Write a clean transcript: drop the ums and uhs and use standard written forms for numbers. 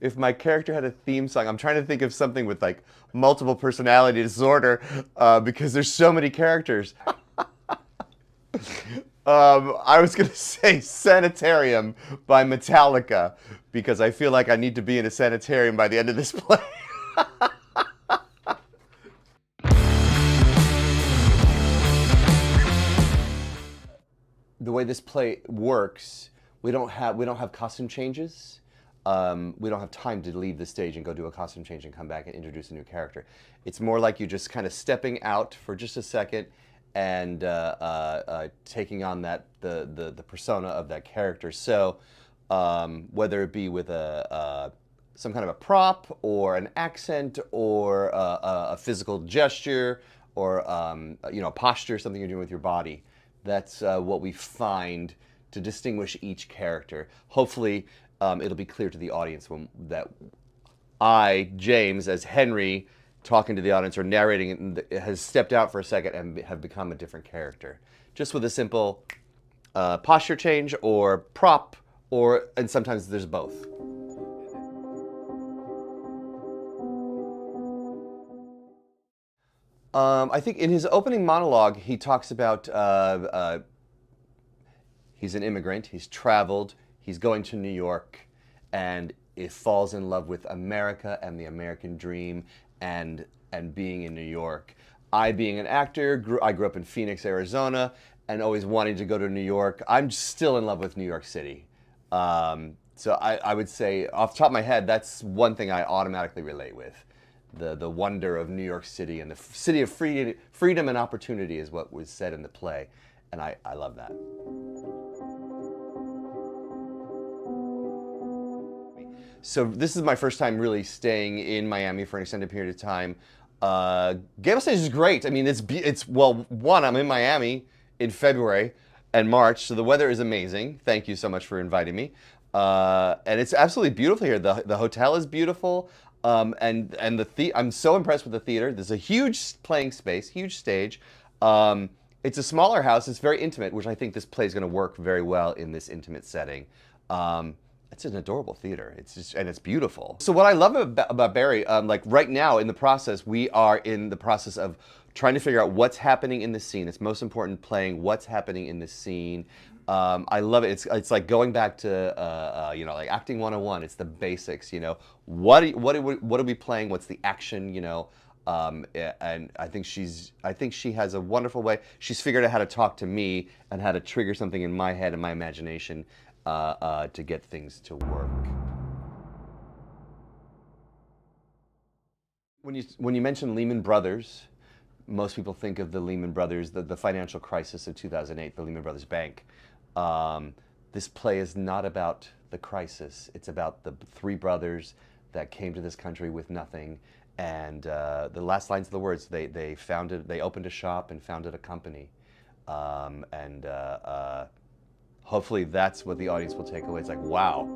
if my character had a theme song. I'm trying to think of something with like multiple personality disorder because there's so many characters. I was gonna say Sanitarium by Metallica because I feel like I need to be in a sanitarium by the end of this play. The way this play works, we don't have costume changes. We don't have time to leave the stage and go do a costume change and come back and introduce a new character. It's more like you just kind of stepping out for just a second and taking on the persona of that character. So whether it be with some kind of a prop or an accent or a physical gesture or posture, something you're doing with your body. That's what we find to distinguish each character. Hopefully, it'll be clear to the audience that I, James, as Henry, talking to the audience or narrating it, has stepped out for a second and have become a different character. Just with a simple posture change or prop, and sometimes there's both. I think in his opening monologue, he talks about he's an immigrant, he's traveled, he's going to New York, and it falls in love with America and the American dream and being in New York. I, being an actor, I grew up in Phoenix, Arizona, and always wanting to go to New York. I'm still in love with New York City. So I would say, off the top of my head, that's one thing I automatically relate with. The wonder of New York City and the city of freedom and opportunity is what was said in the play, and I love that. So this is my first time really staying in Miami for an extended period of time. GableStage is great. I mean, well, one, I'm in Miami in February and March, so the weather is amazing. Thank you so much for inviting me. And it's absolutely beautiful here. The hotel is beautiful. And I'm so impressed with the theater. There's a huge playing space, huge stage. It's a smaller house. It's very intimate, which I think this play is going to work very well in this intimate setting. It's an adorable theater. And it's beautiful. So what I love about Barry, like right now in the process, we are in the process of trying to figure out what's happening in the scene. It's most important playing what's happening in the scene. I love it. It's like going back to like acting 101. It's the basics. What are we playing? What's the action? And I think she has a wonderful way. She's figured out how to talk to me and how to trigger something in my head and my imagination to get things to work. When you mention Lehman Brothers, most people think of the Lehman Brothers, the financial crisis of 2008, the Lehman Brothers Bank. This play is not about the crisis. It's about the three brothers that came to this country with nothing. And the last lines of the words, they opened a shop and founded a company. Hopefully that's what the audience will take away. It's like, wow,